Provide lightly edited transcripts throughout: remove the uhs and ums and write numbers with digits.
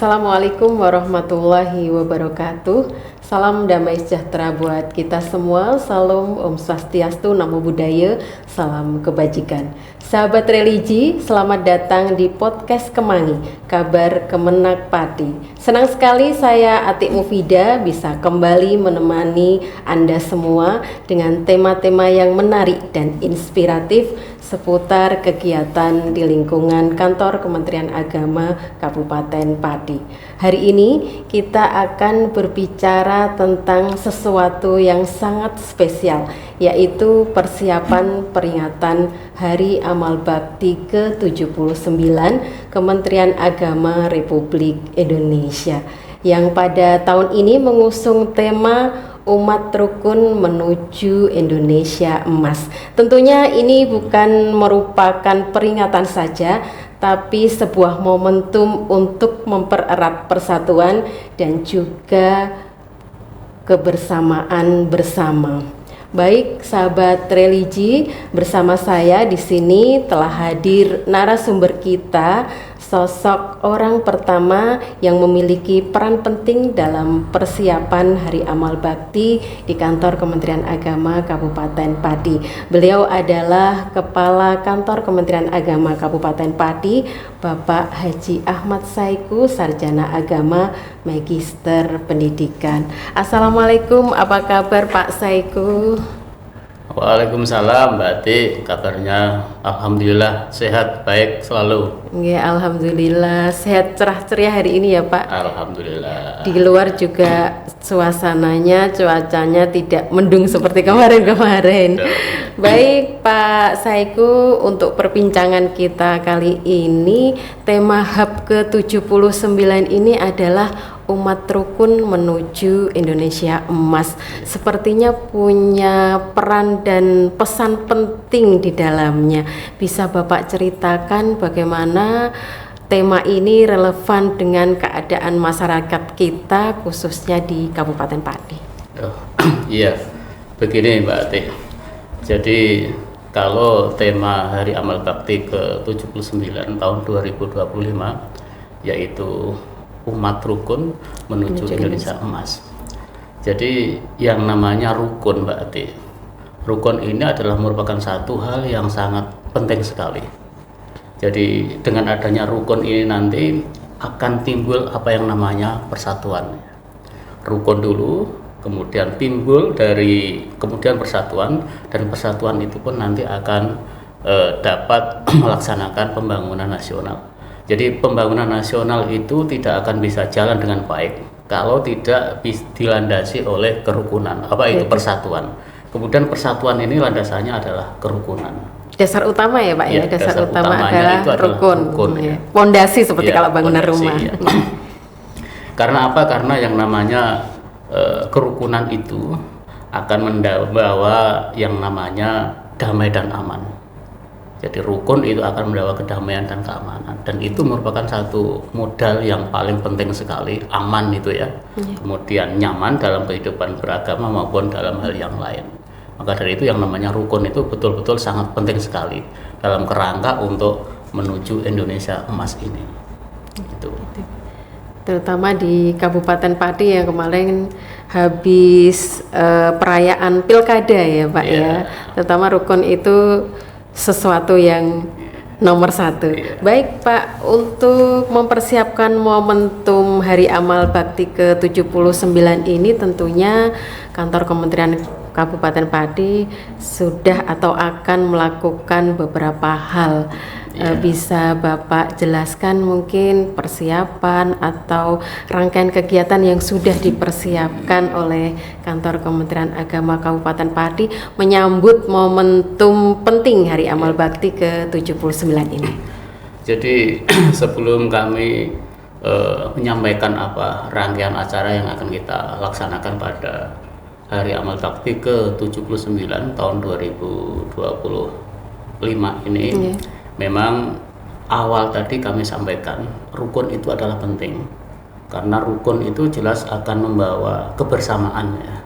Assalamualaikum warahmatullahi wabarakatuh. Salam damai sejahtera buat kita semua. Salam Om Swastiastu, Namo Buddhaya, salam kebajikan. Sahabat religi, selamat datang di podcast Kemangi, kabar Kemenak Pati. Senang sekali saya Atik Mufida bisa kembali menemani Anda semua dengan tema-tema yang menarik dan inspiratif seputar kegiatan di lingkungan kantor Kementerian Agama Kabupaten Pati. Hari ini kita akan berbicara tentang sesuatu yang sangat spesial, yaitu persiapan peringatan Hari Amal Bakti ke-79 Kementerian Agama Republik Indonesia, yang pada tahun ini mengusung tema Umat Rukun Menuju Indonesia Emas. Tentunya ini bukan merupakan peringatan saja, tapi sebuah momentum untuk mempererat persatuan dan juga kebersamaan bersama. Baik, sahabat religi, bersama saya di sini telah hadir narasumber kita, sosok orang pertama yang memiliki peran penting dalam persiapan Hari Amal Bakti di kantor Kementerian Agama Kabupaten Pati. Beliau adalah Kepala Kantor Kementerian Agama Kabupaten Pati, Bapak Haji Ahmad Saiku, Sarjana Agama, Magister Pendidikan. Assalamualaikum, apa kabar Pak Saiku? Waalaikumsalam Mbak Ati, kabarnya alhamdulillah sehat, baik selalu. Ya, alhamdulillah sehat, cerah ceria hari ini ya Pak. Alhamdulillah. Di luar juga suasananya, cuacanya tidak mendung seperti kemarin-kemarin. Baik Pak Saiku, untuk perbincangan kita kali ini, tema HUB ke-79 ini adalah Umat Rukun Menuju Indonesia Emas. Sepertinya punya peran dan pesan penting di dalamnya. Bisa Bapak ceritakan bagaimana tema ini relevan dengan keadaan masyarakat kita, khususnya di Kabupaten Pati? Iya, begini Mbak Ati. Jadi kalau tema Hari Amal Bakti ke-79 tahun 2025 yaitu Umat Rukun Menuju Indonesia Emas. Jadi yang namanya rukun Mbak Ati, rukun ini adalah merupakan satu hal yang sangat penting sekali. Jadi dengan adanya rukun ini nanti akan timbul apa yang namanya persatuan. Rukun dulu, kemudian timbul dari kemudian persatuan, dan persatuan itu pun nanti akan dapat melaksanakan pembangunan nasional. Jadi pembangunan nasional itu tidak akan bisa jalan dengan baik kalau tidak dilandasi oleh kerukunan. Apa itu persatuan? Kemudian persatuan ini landasannya adalah kerukunan. Dasar utama ya Pak ya, dasar utama adalah rukun ya. Pondasi seperti kalau bangunan rumah. Ya. Karena apa? Karena yang namanya kerukunan itu akan membawa yang namanya damai dan aman. Jadi rukun itu akan membawa kedamaian dan keamanan, dan itu merupakan satu modal yang paling penting sekali, aman itu ya. Kemudian nyaman dalam kehidupan beragama maupun dalam hal yang lain. Maka dari itu yang namanya rukun itu betul-betul sangat penting sekali dalam kerangka untuk menuju Indonesia Emas ini. Gitu. Terutama di Kabupaten Pati yang kemarin habis perayaan pilkada ya Pak ya. Terutama rukun itu sesuatu yang nomor satu. Baik Pak, untuk mempersiapkan momentum Hari Amal Bakti ke-79 ini tentunya kantor Kementerian Kabupaten Pati sudah atau akan melakukan beberapa hal. Bisa Bapak jelaskan mungkin persiapan atau rangkaian kegiatan yang sudah dipersiapkan oleh kantor Kementerian Agama Kabupaten Pati menyambut momentum penting Hari Amal Bakti ke-79 ini? Jadi sebelum kami menyampaikan apa rangkaian acara yang akan kita laksanakan pada Hari Amal Bakti ke-79 tahun 2025 ini, memang awal tadi kami sampaikan rukun itu adalah penting, karena rukun itu jelas akan membawa kebersamaan ya.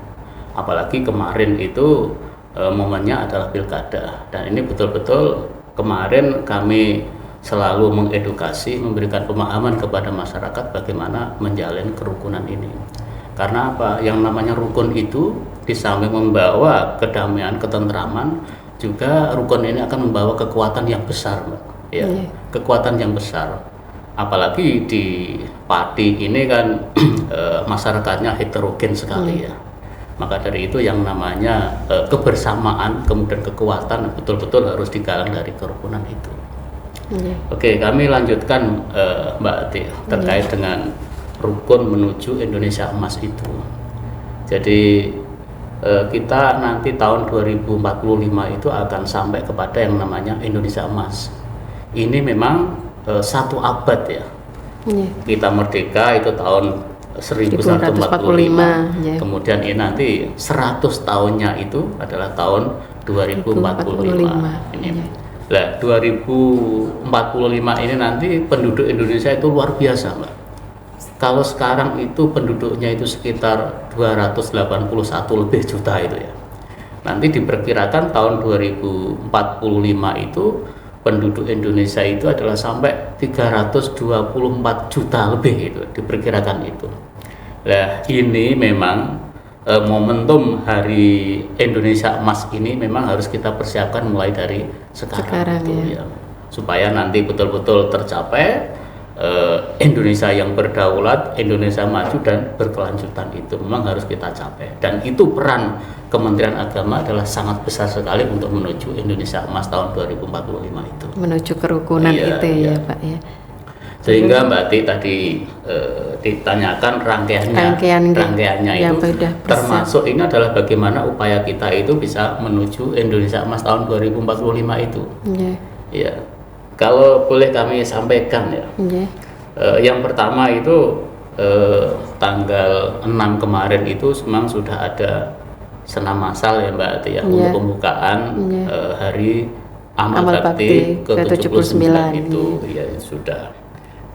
Apalagi kemarin itu momennya adalah pilkada, dan ini betul-betul kemarin kami selalu mengedukasi, memberikan pemahaman kepada masyarakat bagaimana menjalin kerukunan ini. Karena apa? Yang namanya rukun itu di samping membawa kedamaian, ketentraman, juga rukun ini akan membawa kekuatan yang besar, Mbak. Ya, kekuatan yang besar. Apalagi di Pati ini kan masyarakatnya heterogen sekali ya. Maka dari itu yang namanya kebersamaan, kemudian kekuatan betul-betul harus digalang dari kerukunan itu. Oke, kami lanjutkan Mbak Ati terkait dengan rukun menuju Indonesia Emas itu. Jadi kita nanti tahun 2045 itu akan sampai kepada yang namanya Indonesia Emas. Ini memang 1 abad ya. Kita merdeka itu tahun 1145. Kemudian ini nanti 100 tahunnya itu adalah tahun 2045. Ini. Nah, 2045 ini nanti penduduk Indonesia itu luar biasa, Mbak. Kalau sekarang itu penduduknya itu sekitar 281 lebih juta itu ya. Nanti diperkirakan tahun 2045 itu penduduk Indonesia itu adalah sampai 324 juta lebih itu diperkirakan itu. Nah, ini memang momentum Hari Indonesia Emas ini memang harus kita persiapkan mulai dari sekarang itu, ya. Supaya nanti betul-betul tercapai Indonesia yang berdaulat, Indonesia maju dan berkelanjutan itu memang harus kita capai. Dan itu peran Kementerian Agama adalah sangat besar sekali untuk menuju Indonesia Emas tahun 2045 itu. Menuju kerukunan itu ya Pak ya. Sehingga Mbak Ati tadi ditanyakan rangkaiannya itu termasuk ini adalah bagaimana upaya kita itu bisa menuju Indonesia Emas tahun 2045 itu. Ya. Kalau boleh kami sampaikan ya. Yang pertama itu tanggal 6 kemarin itu memang sudah ada senam massal ya Mbak Ati ya untuk pembukaan Hari Amal Bakti ke-79 itu ya sudah.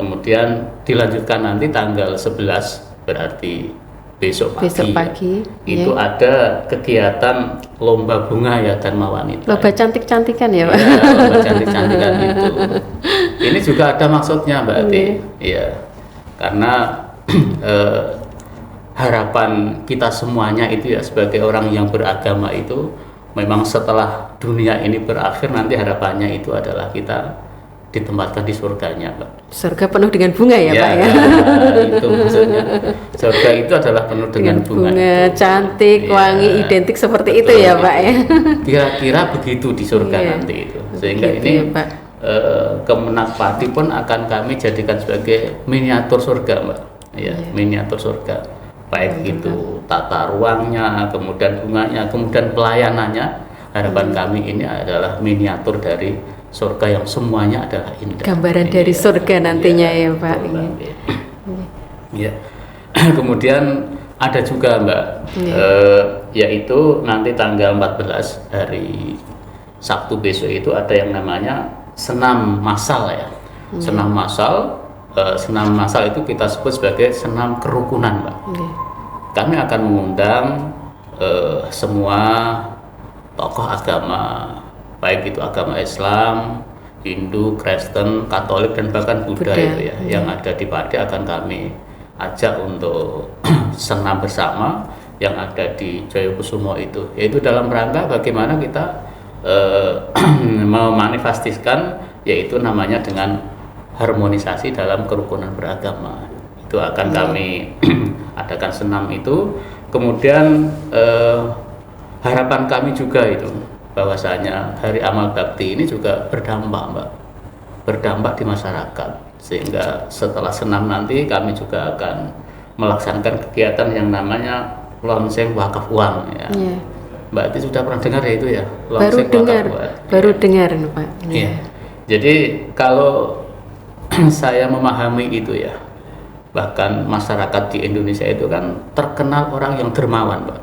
Kemudian dilanjutkan nanti tanggal 11 berarti besok pagi itu ada kegiatan lomba bunga ya Dharma Wanita. Lomba cantik-cantikan ya Pak? Ya, lomba cantik-cantikan itu. Ini juga ada maksudnya Mbak Ati. Iya. Karena harapan kita semuanya itu ya sebagai orang yang beragama itu memang setelah dunia ini berakhir nanti harapannya itu adalah kita ditempatkan di surganya, Pak. Surga penuh dengan bunga ya, Pak ya. Itu maksudnya. Surga itu adalah penuh dengan bunga itu. Cantik, wangi, identik seperti itu ya, Pak ya. Kira-kira begitu di surga nanti itu. Sehingga begitu, ini Kemenak Pati pun akan kami jadikan sebagai miniatur surga, Mbak. Ya, miniatur surga. Baik itu tata ruangnya, kemudian bunganya, kemudian pelayanannya. Harapan kami ini adalah miniatur dari surga yang semuanya adalah indah. Gambaran dari surga nantinya ya Pak. Ya. Kemudian ada juga Mbak, yaitu nanti tanggal 14 hari Sabtu besok itu ada yang namanya senam massal ya. Senam massal itu kita sebut sebagai senam kerukunan Mbak. Kami akan mengundang semua tokoh agama, baik itu agama Islam, Hindu, Kristen, Katolik dan bahkan Buddha itu ya, yang ada di Pati akan kami ajak untuk senam bersama yang ada di Jayakusumo itu, yaitu dalam rangka bagaimana kita memanifestasikan yaitu namanya dengan harmonisasi dalam kerukunan beragama. Itu akan kami adakan senam itu. Kemudian harapan kami juga itu bahwasanya Hari Amal Bakti ini juga berdampak di masyarakat, sehingga setelah senam nanti kami juga akan melaksanakan kegiatan yang namanya lonceng wakaf uang ya. Mbak Ati sudah pernah dengar ya itu ya, lonceng wakaf uang? Baru dengar Pak. Jadi kalau saya memahami itu ya, bahkan masyarakat di Indonesia itu kan terkenal orang yang dermawan Mbak.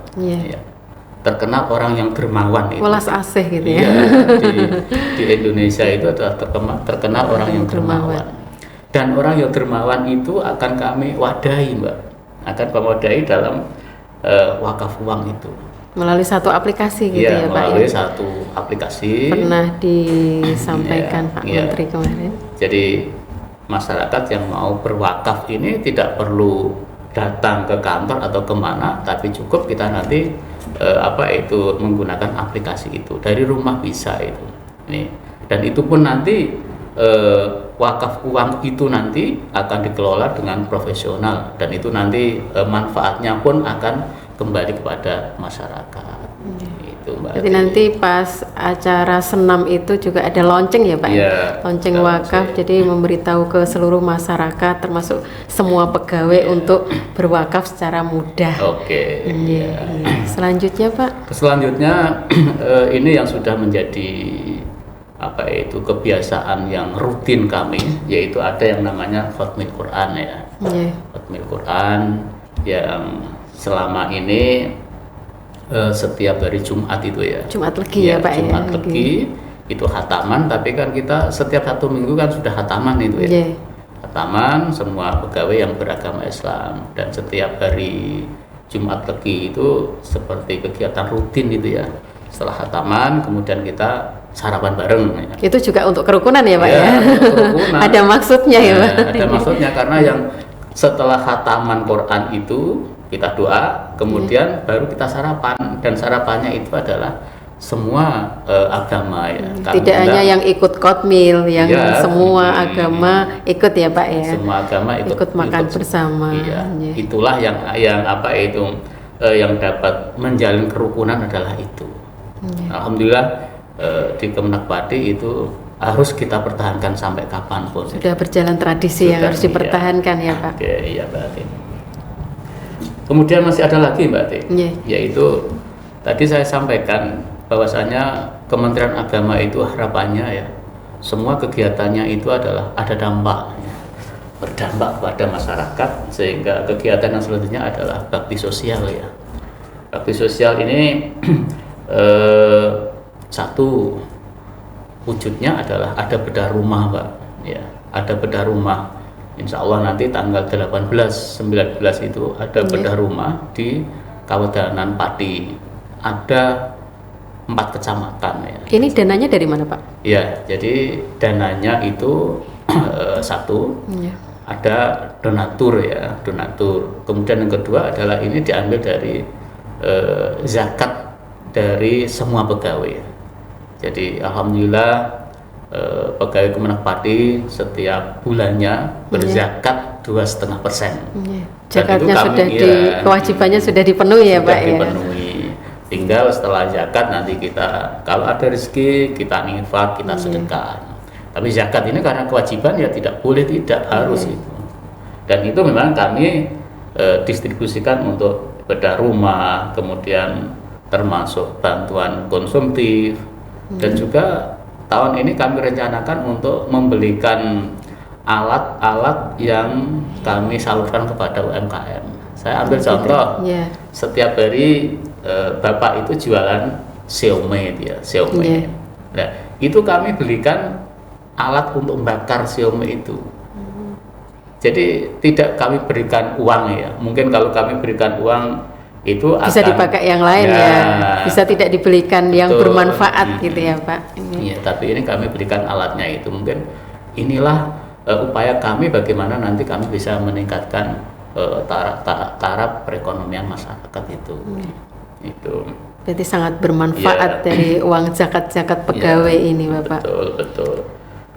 Terkenal orang yang dermawan itu. Welas asih gitu ya. Di Indonesia itu adalah terkenal orang yang dermawan. Dan orang yang dermawan itu akan kami wadahi Mbak. Akan kami wadahi dalam wakaf uang itu. Melalui satu aplikasi gitu Ya, ya Pak melalui ya. satu aplikasi. Pernah disampaikan Ya, Pak ya. Menteri kemarin. Jadi masyarakat yang mau berwakaf ini tidak perlu datang ke kantor atau kemana, tapi cukup kita nanti menggunakan aplikasi itu dari rumah bisa itu. Nih, dan itu pun nanti wakaf uang itu nanti akan dikelola dengan profesional dan itu nanti manfaatnya pun akan kembali kepada masyarakat. Itu Mbak. Jadi nanti pas acara senam itu juga ada launching ya Pak? Ya, Launching ada wakaf, launching. jadi memberitahu ke seluruh masyarakat termasuk semua pegawai untuk berwakaf secara mudah. Oke. Iya, iya. Selanjutnya Pak? Selanjutnya ini yang sudah menjadi kebiasaan yang rutin kami, yaitu ada yang namanya khatmil Quran ya. Iya. Khatmil Quran yang selama ini setiap hari Jumat itu ya. Jumat Legi ya Pak ya? Jumat Legi itu khataman, tapi kan kita setiap 1 minggu kan sudah khataman itu ya. Iya. Khataman semua pegawai yang beragama Islam, dan setiap hari Jumat Legi itu seperti kegiatan rutin itu ya. Setelah khataman kemudian kita sarapan bareng ya. Itu juga untuk kerukunan ya Pak Ya, ya? untuk kerukunan. Ada maksudnya ya Pak? Ada maksudnya karena yang setelah khataman Quran itu kita doa, kemudian baru kita sarapan, dan sarapannya itu adalah semua agama ya. Tidak hanya yang ikut kotmil, yang Ya, semua agama ikut ya Pak ya? Semua agama ikut makan bersama. Iya. Ya. Itulah yang yang dapat menjalin kerukunan adalah itu. Ya. Alhamdulillah di Kemenak Pati itu harus kita pertahankan sampai kapanpun. Sudah berjalan tradisi yang Sudah, harus dipertahankan ya Pak? Oke, iya Mbak Ati. Kemudian masih ada lagi Mbak Ati, Iya. yaitu tadi saya sampaikan bahwasanya Kementerian Agama itu harapannya ya semua kegiatannya itu adalah ada dampaknya, berdampak pada masyarakat, sehingga kegiatan yang selanjutnya adalah bakti sosial ya. Bakti sosial ini satu wujudnya adalah ada bedah rumah Pak ya, ada bedah rumah. Insya Allah nanti tanggal 18, 19 itu ada bedah rumah di Kawedanan Pati, ada 4 kecamatan ya. Ini dananya dari mana Pak? Ya, jadi dananya itu satu Ya. ada donatur ya, donatur. Kemudian yang kedua adalah ini diambil dari zakat dari semua pegawai. Jadi alhamdulillah pegawai Kemenak Pati setiap bulannya berzakat 2,5%. Ya. Dan Zakatnya itu kami, sudah iya, kewajibannya sudah dipenuhi ya sudah Pak ya? dipenuhi. Tinggal setelah zakat nanti kita kalau ada rezeki kita infak, kita sedekah. Tapi zakat ini karena kewajiban ya tidak boleh, tidak harus itu. Dan itu memang kami distribusikan untuk bedah rumah, kemudian termasuk bantuan konsumtif, dan juga tahun ini kami rencanakan untuk membelikan alat-alat yang kami salurkan kepada UMKM. Saya ambil contoh, Ya. setiap hari Bapak itu jualan siomay dia, siomay. Yeah. Nah, itu kami belikan alat untuk membakar siomay itu. Jadi tidak kami berikan uang ya. Mungkin kalau kami berikan uang itu Bisa akan dipakai yang lain ya, bisa tidak dibelikan yang Betul. bermanfaat gitu ya Pak. Iya, tapi ini kami berikan alatnya itu. Mungkin inilah upaya kami bagaimana nanti kami bisa meningkatkan taraf perekonomian masyarakat itu. Itu. Berarti sangat bermanfaat dari uang zakat-zakat pegawai ini Bapak. Betul, betul.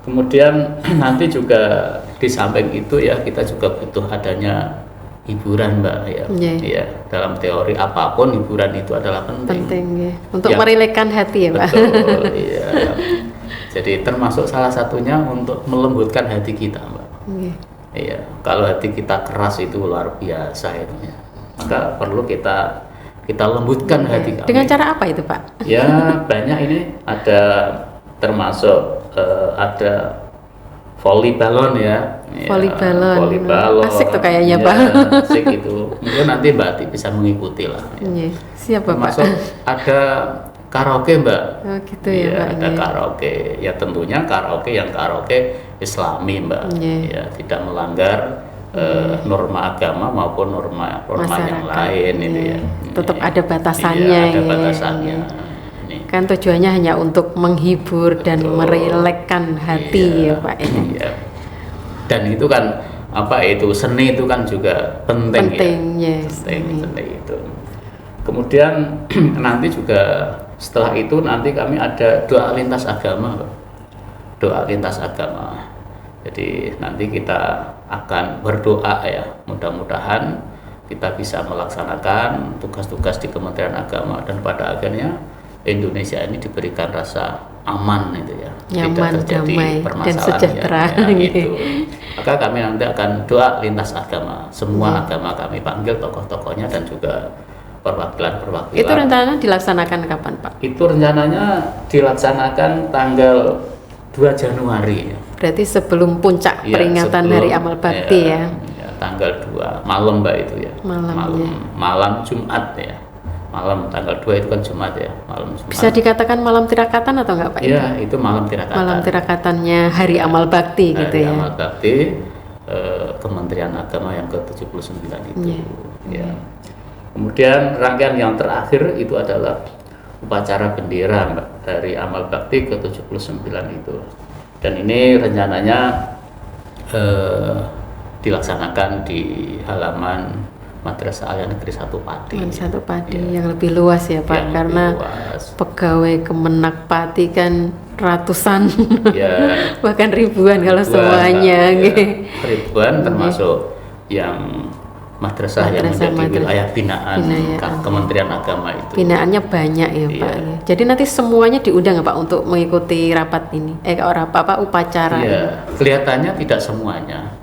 Kemudian nanti juga di samping itu ya kita juga butuh adanya hiburan Mbak ya. Ya, dalam teori apapun hiburan itu adalah penting. Penting ya. Untuk merelakan hati ya Pak. Betul, iya. Jadi termasuk salah satunya untuk melembutkan hati kita Mbak. Iya, kalau hati kita keras itu luar biasa itu ya. Maka perlu kita lembutkan hati kami. Dengan cara apa itu Pak? Ya banyak, ini ada termasuk ada volley balon ya. Volley balon. Volley balon. Asik tuh kayaknya ya, Pak. Asik itu. Mungkin nanti Mbak Ati bisa mengikuti lah. Ya. Siap Bapak. Termasuk ada karaoke Mbak. Oh gitu ya Pak. Ada karaoke. Ya tentunya karaoke yang karaoke Islami Mbak. Ya tidak melanggar norma agama maupun norma yang lain itu ya. Tetap ada batasannya. Iya, ada batasannya. Ini. Kan tujuannya hanya untuk menghibur dan merelekkan hati ya Pak. Iya. Dan itu kan seni itu kan juga penting ya. Penting itu. Kemudian nanti juga setelah itu nanti kami ada doa lintas agama, Pak. Doa lintas agama. Jadi nanti kita akan berdoa ya, mudah-mudahan kita bisa melaksanakan tugas-tugas di Kementerian Agama dan pada akhirnya Indonesia ini diberikan rasa aman itu ya, nyaman, tidak terjadi damai, permasalahan dan sejahtera gitu. Maka kami nanti akan doa lintas agama, semua agama kami panggil tokoh-tokohnya dan juga perwakilan-perwakilan. Itu rencananya dilaksanakan kapan Pak? Itu rencananya dilaksanakan tanggal 2 Januari. Berarti sebelum puncak peringatan Hari Amal Bakti ya. Tanggal 2 malam Mbak itu ya. Malam Jumat ya. Malam tanggal 2 itu kan Jumat ya, malam Jumat. Bisa dikatakan malam tirakatan atau enggak Pak? Iya, itu malam tirakatan. Malam tirakatannya Hari Amal Bakti gitu ya. Hari Amal Bakti Kementerian Agama yang ke-79 itu. Ya. Kemudian rangkaian yang terakhir itu adalah upacara bendera Mbak, dari Amal Bakti ke-79 itu. Dan ini rencananya dilaksanakan di halaman Madrasah Alia Negeri 1 Pati. 1 Pati yang lebih luas ya Pak, karena pegawai Kemenak Pati kan ratusan, bahkan ribuan kalau semuanya. Ribuan termasuk yang madrasah yang menjadi wilayah binaan Kementerian Agama itu. Binaannya banyak ya Pak. Jadi nanti semuanya diundang ya Pak untuk mengikuti rapat ini. Upacara. Iya, kelihatannya tidak semuanya.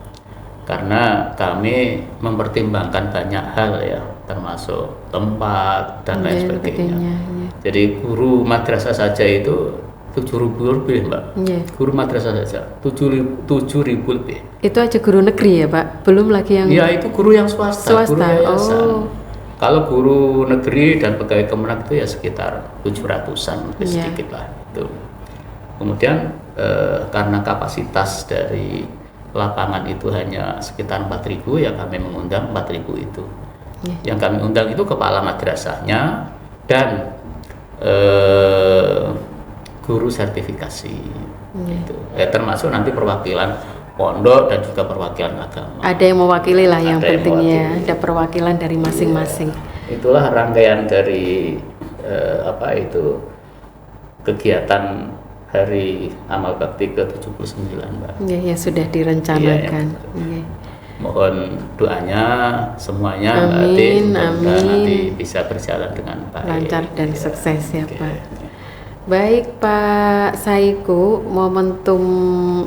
Karena kami mempertimbangkan banyak hal ya, termasuk tempat dan lain sebagainya. Jadi guru madrasah saja itu 7.000 lebih Mbak. Guru madrasah saja 7.000 lebih. Itu aja guru negeri ya Pak? Belum lagi yang... Ya itu guru yang swasta. Guru yayasan. Kalau guru negeri dan pegawai Kemenak itu ya sekitar 700-an, lebih sedikit lah itu. Kemudian karena kapasitas dari lapangan itu hanya sekitar 4.000 ya kami mengundang 4.000 itu. Yang kami undang itu kepala madrasahnya dan guru sertifikasi gitu. Termasuk nanti perwakilan pondok dan juga perwakilan agama. Ada yang mewakili lah yang pentingnya, ada perwakilan dari masing-masing. Itulah rangkaian dari kegiatan Hari Amal Bakti ke-79 Mbak. Ya sudah direncanakan. Mohon doanya semuanya Mbak Ati, nanti bisa berjalan dengan baik, lancar dan sukses ya Pak. Baik Pak Saiku, momentum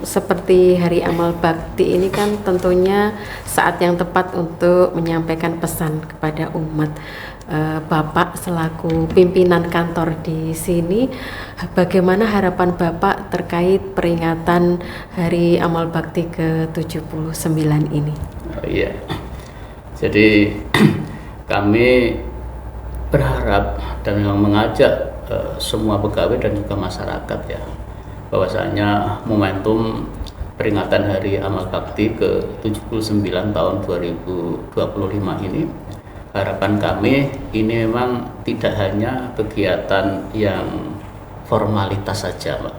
seperti Hari Amal Bakti ini kan tentunya saat yang tepat untuk menyampaikan pesan kepada umat. Bapak selaku pimpinan kantor di sini, bagaimana harapan Bapak terkait peringatan Hari Amal Bakti ke-79 ini? Iya, jadi kami berharap dan mengajak semua pegawai dan juga masyarakat ya, bahwasanya momentum peringatan Hari Amal Bakti ke-79 tahun 2025 ini, harapan kami ini memang tidak hanya kegiatan yang formalitas saja Mbak.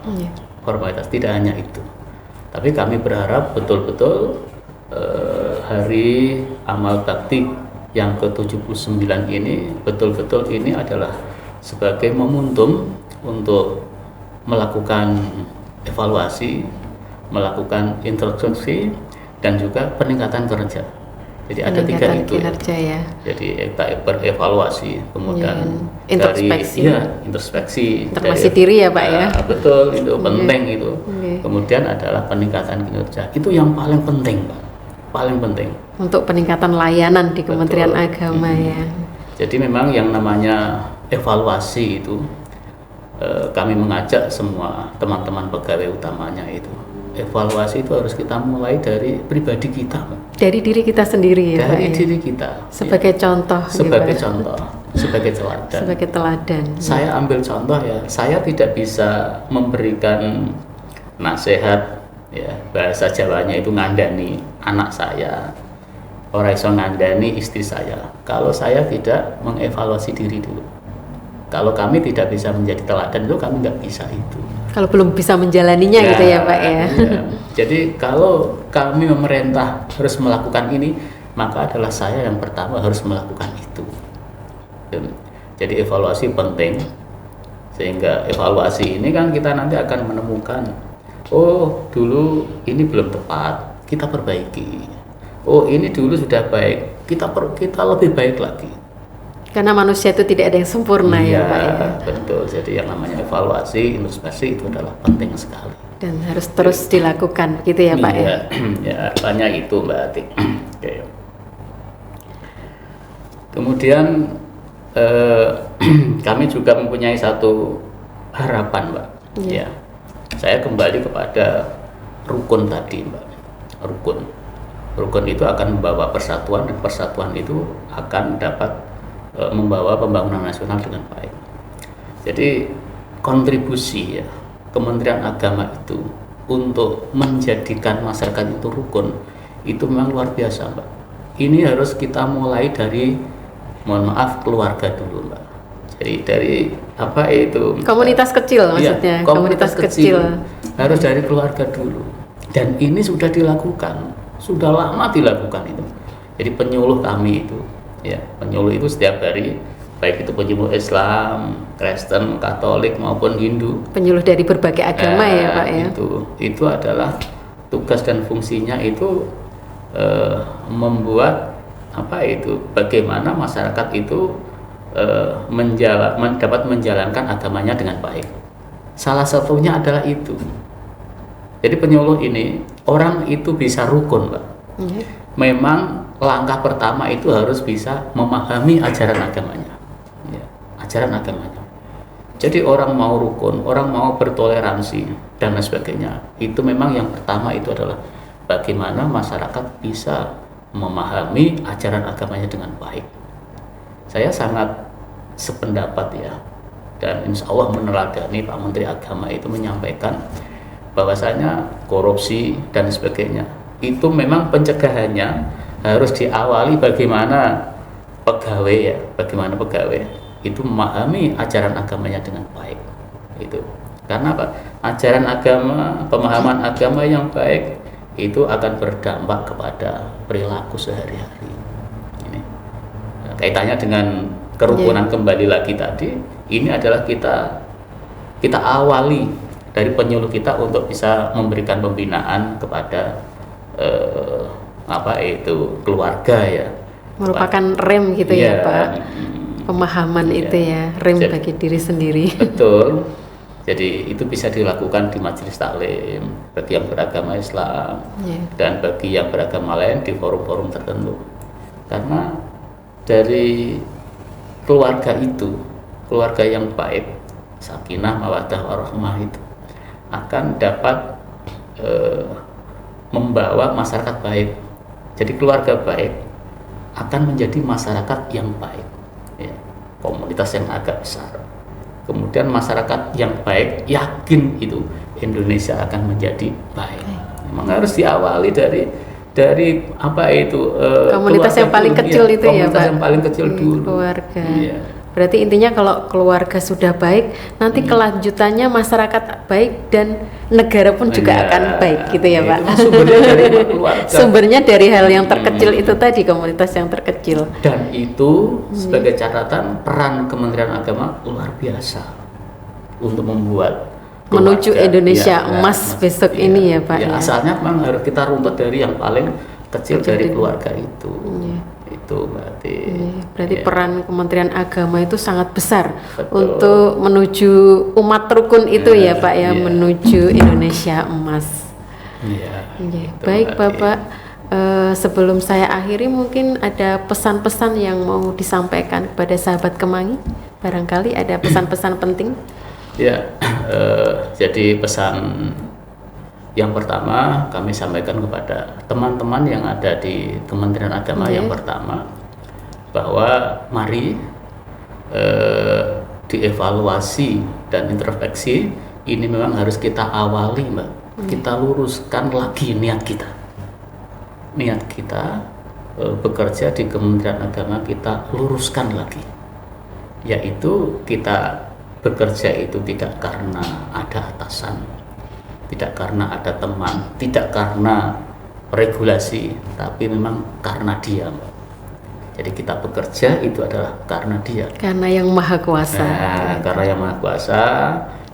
Formalitas, tidak hanya itu, tapi kami berharap betul-betul Hari Amal Bakti yang ke-79 ini betul-betul ini adalah sebagai momentum untuk melakukan evaluasi, melakukan introspeksi dan juga peningkatan kinerja. Jadi ada 3 itu. Ya. Jadi kita berevaluasi, kemudian introspeksi. Introspeksi. Termasuk diri ya Pak ya. Betul, itu penting itu. Kemudian adalah peningkatan kinerja. Itu yang paling penting Pak. Paling penting. Untuk peningkatan layanan di Kementerian Agama ya. Jadi memang yang namanya evaluasi itu kami mengajak semua teman-teman pegawai utamanya itu. Evaluasi itu harus kita mulai dari pribadi kita, Pak. Dari diri kita sendiri ya, dari Pak, diri kita. Sebagai contoh. Sebagai contoh, sebagai teladan. Sebagai teladan. Saya ambil contoh ya, saya tidak bisa memberikan nasihat ya, bahasa Jawanya itu ngandani anak saya ora iso ngandani istri saya kalau saya tidak mengevaluasi diri dulu. Kalau kami tidak bisa menjadi teladan itu kami nggak bisa itu. Kalau belum bisa menjalaninya gitu ya Pak ya. Jadi kalau kami memerintah harus melakukan ini, maka adalah saya yang pertama harus melakukan itu. Jadi evaluasi penting, sehingga evaluasi ini kan kita nanti akan menemukan, oh dulu ini belum tepat, kita perbaiki. Oh ini dulu sudah baik, kita lebih baik lagi. Karena manusia itu tidak ada yang sempurna ya Pak ya. Betul. Jadi yang namanya evaluasi, introspeksi itu adalah penting sekali. Dan harus terus dilakukan gitu ya Pak ya. Ya, banyak itu Mbak Ati. Oke. Kemudian kami juga mempunyai satu harapan Mbak. Ya. Saya kembali kepada rukun tadi Mbak. Rukun itu akan membawa persatuan, dan persatuan itu akan dapat membawa pembangunan nasional dengan baik. Jadi kontribusi ya Kementerian Agama itu untuk menjadikan masyarakat itu rukun itu memang luar biasa Mbak. Ini harus kita mulai dari, mohon maaf, keluarga dulu Mbak. Jadi dari apa itu? Komunitas kecil maksudnya. Ya, komunitas kecil harus dari keluarga dulu. Dan ini sudah dilakukan, sudah lama dilakukan itu. Jadi penyuluh kami itu, ya penyuluh itu setiap hari, baik itu penyuluh Islam, Kristen, Katolik maupun Hindu. Penyuluh dari berbagai agama ya Pak ya. Itu adalah tugas dan fungsinya itu membuat apa itu, bagaimana masyarakat itu dapat menjalankan agamanya dengan baik. Salah satunya adalah itu. Jadi penyuluh ini orang itu bisa rukun Pak. Memang langkah pertama itu harus bisa memahami ajaran agamanya, ya, ajaran agamanya. Jadi orang mau rukun, orang mau bertoleransi dan lain sebagainya, itu memang yang pertama itu adalah bagaimana masyarakat bisa memahami ajaran agamanya dengan baik. Saya sangat sependapat ya, dan insya Allah meneladani Pak Menteri Agama itu menyampaikan bahwasanya korupsi dan sebagainya itu memang pencegahannya harus diawali bagaimana pegawai itu memahami ajaran agamanya dengan baik. Itu karena apa? Ajaran agama, pemahaman agama yang baik itu akan berdampak kepada perilaku sehari-hari. Ini kaitannya dengan kerukunan kembali lagi tadi. Ini adalah kita awali dari penyuluh kita untuk bisa memberikan pembinaan kepada keluarga ya, merupakan rem gitu ya Pak, pemahaman itu ya, rem bagi diri sendiri. Betul. Jadi itu bisa dilakukan di majelis taklim bagi yang beragama Islam dan bagi yang beragama lain di forum-forum tertentu. Karena dari keluarga itu, keluarga yang baik, sakinah, mawaddah, warahmah itu akan dapat membawa masyarakat baik. Jadi keluarga baik akan menjadi masyarakat yang baik, ya. Komunitas yang agak besar. Kemudian masyarakat yang baik, yakin itu Indonesia akan menjadi baik. Memang harus diawali dari apa itu komunitas yang paling kecil itu ya Pak. Komunitas yang paling kecil dulu. Keluarga. Berarti intinya kalau keluarga sudah baik, nanti kelanjutannya masyarakat baik dan negara pun juga akan baik gitu ya Pak. Sumbernya dari keluarga. Sumbernya dari hal yang terkecil itu tadi, komunitas yang terkecil. Dan itu sebagai catatan, peran Kementerian Agama luar biasa untuk membuat menuju Indonesia emas besok ini ya Pak. Asalnya memang harus kita runtut dari yang paling kecil dari keluarga itu. Itu berarti peran Kementerian Agama itu sangat besar. Betul. Untuk menuju umat rukun itu ya Pak ya, menuju Indonesia emas. Baik Bapak, sebelum saya akhiri mungkin ada pesan-pesan yang mau disampaikan kepada sahabat Kemangi, barangkali ada pesan-pesan penting. Jadi pesan yang pertama kami sampaikan kepada teman-teman yang ada di Kementerian Agama yang pertama, bahwa mari dievaluasi dan introspeksi ini memang harus kita awali Mbak. Kita luruskan lagi niat kita bekerja di Kementerian Agama kita luruskan lagi, yaitu kita bekerja itu tidak karena ada atasan, tidak karena ada teman, tidak karena regulasi, tapi memang karena Dia, Mbak. Jadi kita bekerja itu adalah karena Dia. Karena yang Maha Kuasa. Nah, karena yang Maha Kuasa,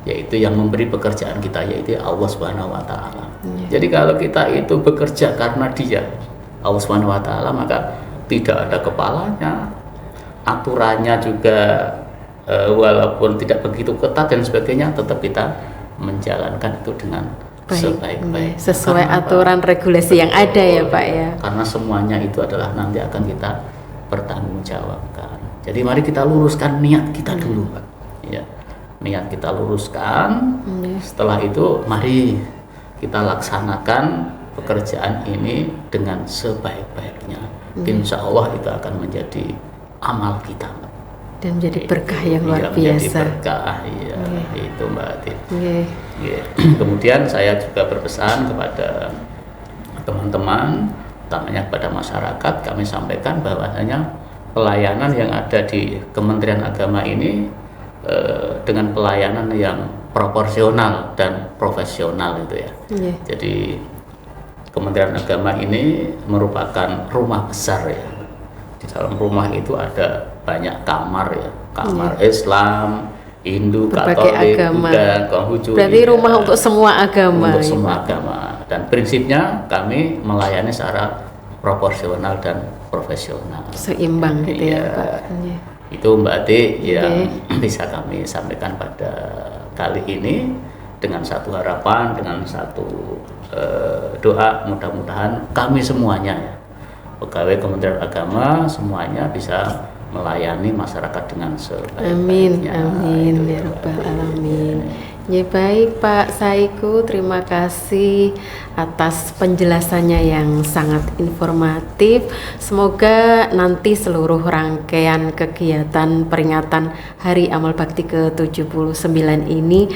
yaitu yang memberi pekerjaan kita, yaitu Allah Subhanahu wa taala. Jadi kalau kita itu bekerja karena Dia, Allah Subhanahu wa taala, maka tidak ada kepalanya. Aturannya juga walaupun tidak begitu ketat dan sebagainya, tetap kita menjalankan itu dengan sebaik-baik, sesuai aturan regulasi yang ada ya Pak ya. Karena semuanya itu adalah nanti akan kita pertanggungjawabkan. Jadi mari kita luruskan niat kita dulu, Pak. Ya, niat kita luruskan. Setelah itu mari kita laksanakan pekerjaan ini dengan sebaik-baiknya. Insya Allah itu akan menjadi amal kita, Mbak. Dan menjadi berkah yang luar biasa. Menjadi berkah, iya. Itu Mbak Ati. Kemudian saya juga berpesan kepada teman-teman, utamanya kepada masyarakat, kami sampaikan bahwasanya pelayanan yang ada di Kementerian Agama ini dengan pelayanan yang proporsional dan profesional itu ya. Jadi Kementerian Agama ini merupakan rumah besar ya. Di dalam rumah itu ada banyak kamar ya, kamar Islam, Hindu, berbagai Katolik, agama. Buddha, Konghucu. Berarti rumah untuk semua agama. Untuk semua agama. Dan prinsipnya kami melayani secara proporsional dan profesional. Seimbang gitu ya Pak. Itu Mbak Ati yang bisa kami sampaikan pada kali ini, dengan satu harapan, dengan satu doa, mudah-mudahan kami semuanya ya, pegawai Kementerian Agama semuanya bisa melayani masyarakat dengan sebaik-baiknya. Amin ya rabbal alamin. Ya baik Pak Saiku, terima kasih atas penjelasannya yang sangat informatif. Semoga nanti seluruh rangkaian kegiatan peringatan Hari Amal Bakti ke-79 ini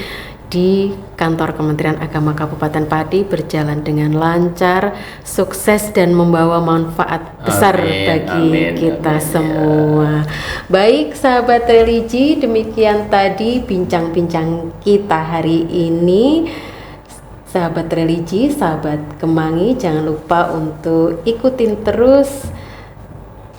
di Kantor Kementerian Agama Kabupaten Pati berjalan dengan lancar, sukses dan membawa manfaat besar bagi kita semua. Baik sahabat religi, demikian tadi bincang-bincang kita hari ini. Sahabat religi, sahabat Kemangi, jangan lupa untuk ikutin terus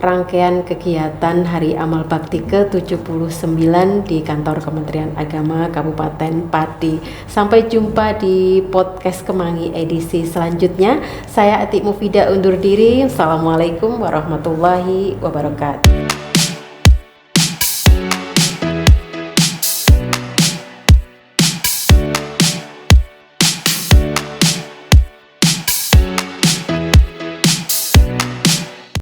rangkaian kegiatan Hari Amal Bakti ke-79 di Kantor Kementerian Agama Kabupaten Pati. Sampai jumpa di podcast Kemangi edisi selanjutnya. Saya Atik Mufida undur diri. Assalamualaikum warahmatullahi wabarakatuh.